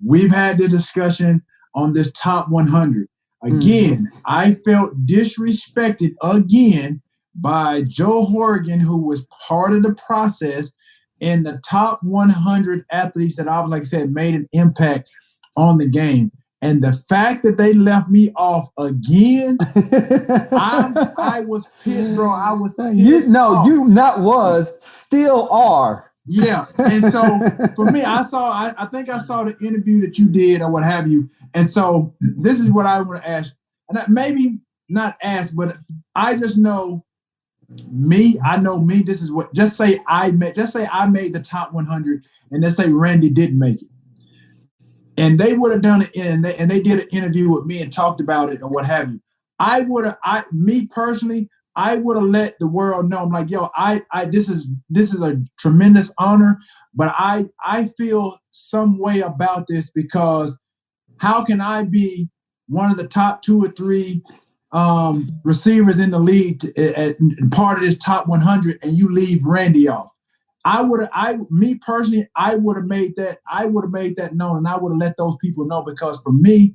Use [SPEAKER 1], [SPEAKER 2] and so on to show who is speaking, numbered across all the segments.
[SPEAKER 1] we've had the discussion on this top 100. Again, I felt disrespected again by Joe Horgan, who was part of the process in the top 100 athletes that I've, like I said, made an impact on the game. And the fact that they left me off again, I was pissed, bro. I was pissed off.
[SPEAKER 2] You not was, still are.
[SPEAKER 1] Yeah. And so for me, I think I saw the interview that you did or what have you. And so this is what I want to ask. And maybe not ask, but I just know me. I know me. This is what, just say I made the top 100 and let's say Randy didn't make it. And they would have done it and they did an interview with me and talked about it or what have you. Me personally, I would have let the world know. I'm like, yo, this is a tremendous honor, but I feel some way about this because how can I be one of the top 2 or 3 receivers in the league part of this top 100 and you leave Randy off? I would have made that known and I would have let those people know because for me,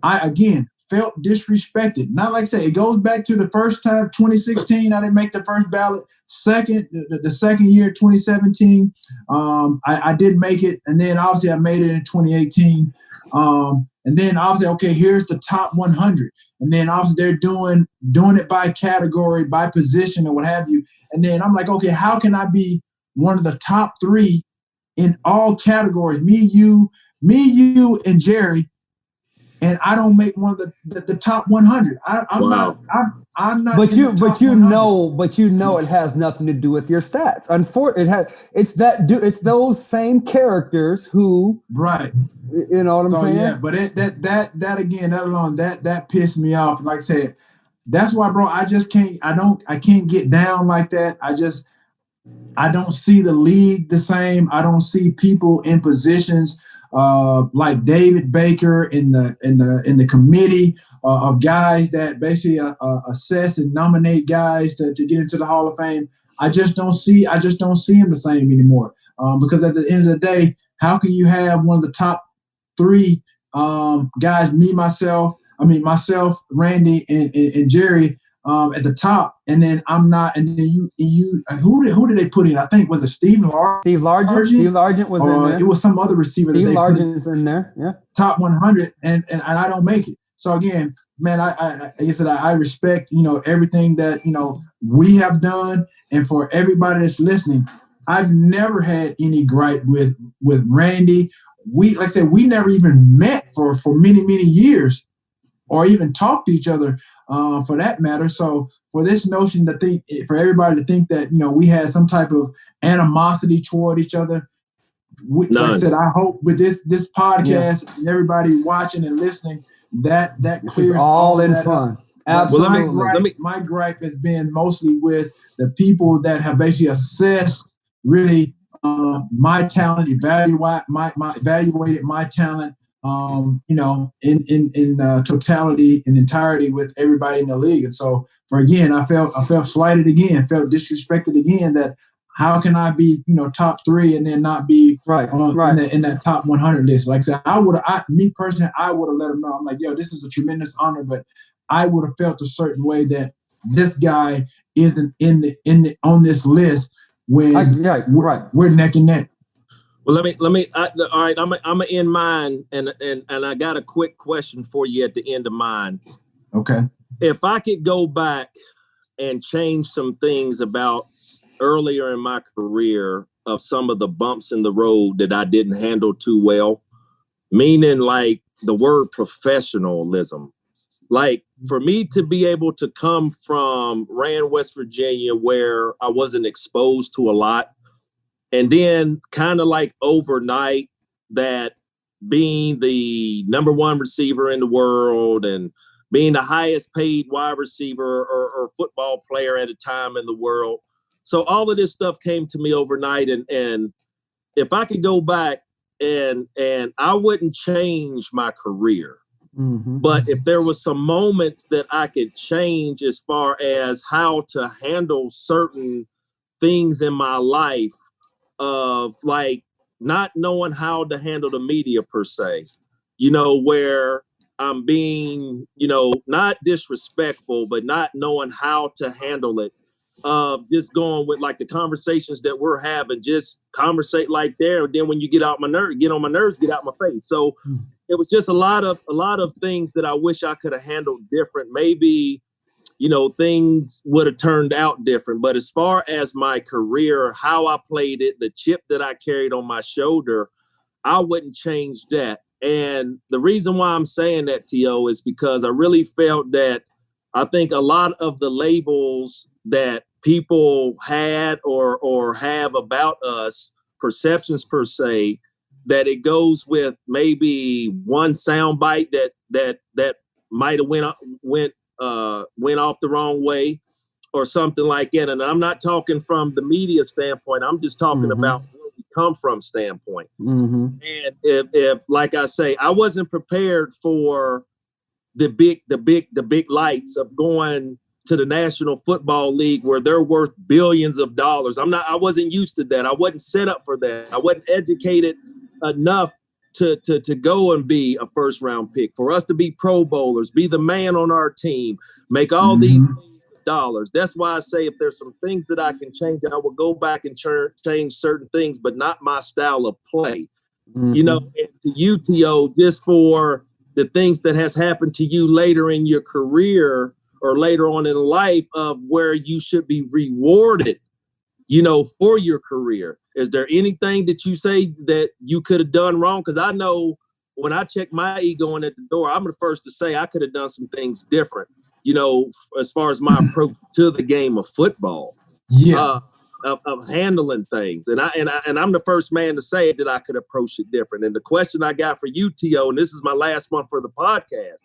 [SPEAKER 1] I again felt disrespected. Not like I say, it goes back to the first time, 2016, I didn't make the first ballot. The second year, 2017, I did make it. And then obviously I made it in 2018. And then obviously, okay, here's the top 100. And then obviously they're doing it by category, by position or what have you. And then I'm like, okay, how can I be one of the top 3 in all categories? Me, you, and Jerry. And I don't make one of the top 100. I'm not.
[SPEAKER 2] But you know it has nothing to do with your stats. It's those same characters who.
[SPEAKER 1] Right.
[SPEAKER 2] You know what I'm saying?
[SPEAKER 1] Yeah, but that pissed me off. Like I said, that's why, bro. I just can't. I can't get down like that. I don't see the league the same. I don't see people in positions like David Baker in the committee of guys that basically assess and nominate guys to get into the Hall of Fame. I just don't see them the same anymore. Because at the end of the day, how can you have one of the top 3 guys, myself, Randy, and Jerry at the top, and then I'm not, and then you who did they put in? I think was it Steve Largent?
[SPEAKER 2] Steve Largent was in there.
[SPEAKER 1] It was some other receiver.
[SPEAKER 2] Steve Largent's in there, yeah.
[SPEAKER 1] Top 100, and I don't make it. So again, man, I guess that I respect everything that we have done, and for everybody that's listening, I've never had any gripe with Randy. We, like I said, we never even met for many years, or even talked to each other. For that matter. So for this notion for everybody to think that, we had some type of animosity toward each other, like I said, I hope with this podcast and everybody watching and listening, that clears
[SPEAKER 2] all in fun.
[SPEAKER 1] Absolutely. Well, my gripe has been mostly with the people that have basically assessed really my talent, evaluated my talent, in totality and entirety with everybody in the league. And so I felt slighted again, felt disrespected again, that how can I be, top 3 and then not be in that top 100 list? Like I said, I would have let them know. I'm like, yo, this is a tremendous honor, but I would have felt a certain way that this guy isn't on this list when we're neck and neck.
[SPEAKER 3] Well, let me. All right, I'm gonna end mine, and I got a quick question for you at the end of mine.
[SPEAKER 1] Okay.
[SPEAKER 3] If I could go back and change some things about earlier in my career of some of the bumps in the road that I didn't handle too well, meaning like the word professionalism, like for me to be able to come from Rand, West Virginia, where I wasn't exposed to a lot. And then kind of like overnight that being the number 1 receiver in the world and being the highest paid wide receiver or football player at a time in the world. So all of this stuff came to me overnight. And if I could go back and I wouldn't change my career, but if there was some moments that I could change as far as how to handle certain things in my life, of like not knowing how to handle the media per se, where I'm being, not disrespectful, but not knowing how to handle it. Just going with like the conversations that we're having, just conversate like there. And then when you get on my nerves, get out my face. So it was just a lot of things that I wish I could have handled different. Maybe, things would have turned out different. But as far as my career, how I played it, the chip that I carried on my shoulder, I wouldn't change that. And the reason why I'm saying that, T.O., is because I really felt that I think a lot of the labels that people had or have about us, perceptions per se, that it goes with maybe one soundbite that might have went off the wrong way or something like that. And I'm not talking from the media standpoint. I'm just talking about where we come from standpoint. And if like I say, I wasn't prepared for the big lights of going to the National Football League where they're worth billions of dollars. I wasn't used to that. I wasn't set up for that. I wasn't educated enough to go and be a first round pick, for us to be Pro Bowlers, be the man on our team, make all these dollars. That's why I say if there's some things that I can change, I will go back and change certain things, but not my style of play. And to you, T.O., just for the things that has happened to you later in your career or later on in life, of where you should be rewarded, for your career. Is there anything that you say that you could have done wrong? Because I know when I check my ego in at the door, I'm the first to say I could have done some things different, as far as my approach to the game of football, of handling things. And I'm the first man to say that I could approach it different. And the question I got for you, T.O., and this is my last one for the podcast,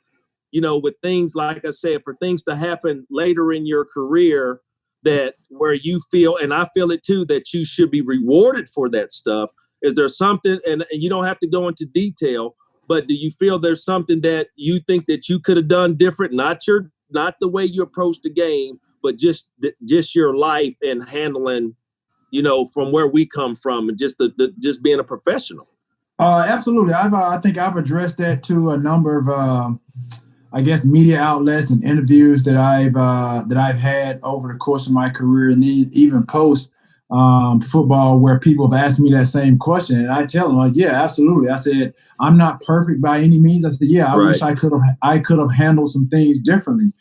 [SPEAKER 3] with things, like I said, for things to happen later in your career, that where you feel, and I feel it too, that you should be rewarded for that stuff. Is there something, and you don't have to go into detail, but do you feel there's something that you think that you could have done different? Not the way you approach the game, but just your life and handling, from where we come from, and just just being a professional.
[SPEAKER 1] Absolutely. I think I've addressed that to a number of media outlets and interviews that I've had over the course of my career, and even post football, where people have asked me that same question, and I tell them, yeah, absolutely. I said, I'm not perfect by any means. I said, yeah, I wish I could have handled some things differently.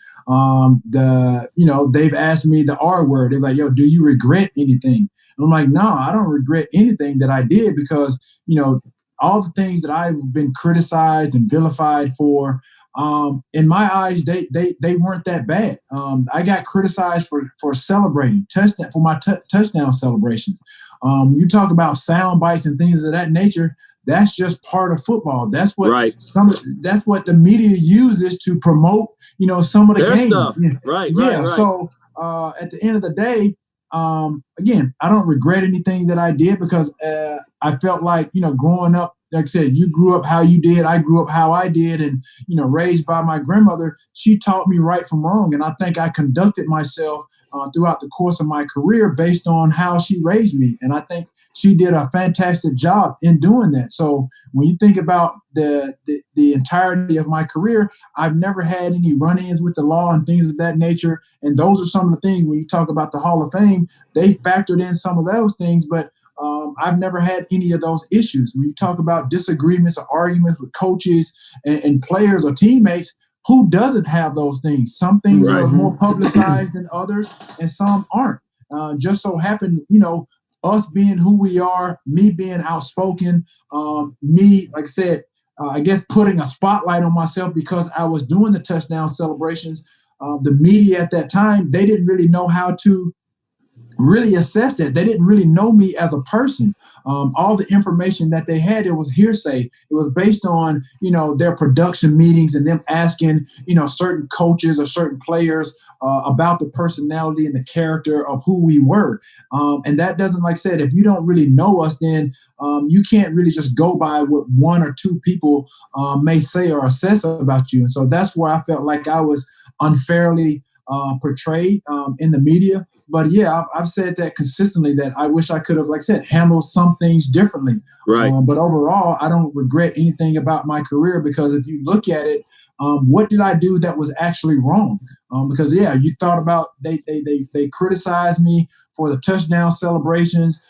[SPEAKER 1] They've asked me the R word. They're like, yo, do you regret anything? And I'm like, no, I don't regret anything that I did, because, all the things that I've been criticized and vilified for, in my eyes, they weren't that bad. I got criticized for celebrating for my touchdown celebrations. When you talk about sound bites and things of that nature, that's just part of football. That's what that's what the media uses to promote, some of the games.
[SPEAKER 3] Stuff. Right.
[SPEAKER 1] So at the end of the day, again, I don't regret anything that I did, because I felt like, growing up, like I said, you grew up how you did, I grew up how I did, and, raised by my grandmother, she taught me right from wrong. And I think I conducted myself throughout the course of my career based on how she raised me. And I think she did a fantastic job in doing that. So when you think about the entirety of my career, I've never had any run-ins with the law and things of that nature. And those are some of the things, when you talk about the Hall of Fame, they factored in some of those things, but I've never had any of those issues. When you talk about disagreements or arguments with coaches and players or teammates, who doesn't have those things? Some things are more publicized than others, and some aren't. Just so happened, us being who we are, me being outspoken, me, like I said, I guess putting a spotlight on myself because I was doing the touchdown celebrations. The media at that time, they didn't really know how to really assess that. They didn't really know me as a person. All the information that they had, it was hearsay. It was based on, their production meetings and them asking, certain coaches or certain players about the personality and the character of who we were. And that doesn't, like I said, if you don't really know us, then you can't really just go by what one or two people may say or assess about you. And so that's where I felt like I was unfairly portrayed in the media. But yeah, I've said that consistently, that I wish I could have, like I said, handled some things differently.
[SPEAKER 3] Right.
[SPEAKER 1] But overall, I don't regret anything about my career, because if you look at it, what did I do that was actually wrong? Because yeah, you thought about they criticized me for the touchdown celebrations.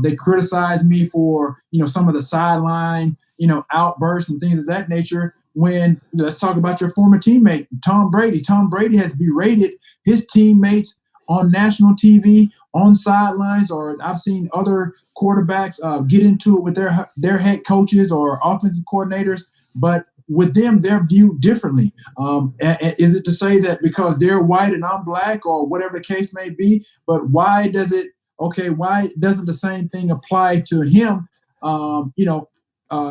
[SPEAKER 1] They criticized me for some of the sideline outbursts and things of that nature. When let's talk about your former teammate Tom Brady. Tom Brady has berated his teammates on national TV, on sidelines, or I've seen other quarterbacks get into it with their head coaches or offensive coordinators. But with them, they're viewed differently. Is it to say that because they're white and I'm black, or whatever the case may be? But why doesn't the same thing apply to him?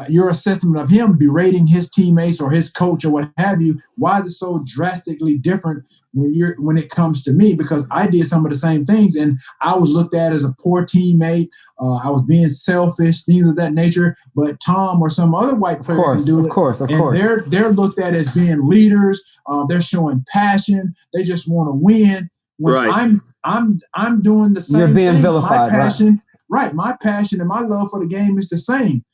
[SPEAKER 1] Your assessment of him berating his teammates or his coach or what have you, why is it so drastically different when it comes to me? Because I did some of the same things, and I was looked at as a poor teammate. I was being selfish, things of that nature. But Tom or some other white player can do it. Of course. They're looked at as being leaders. They're showing passion. They just want to win. When
[SPEAKER 3] right.
[SPEAKER 1] I'm doing the same.
[SPEAKER 2] You're being
[SPEAKER 1] thing.
[SPEAKER 2] vilified.
[SPEAKER 1] My passion and my love for the game is the same.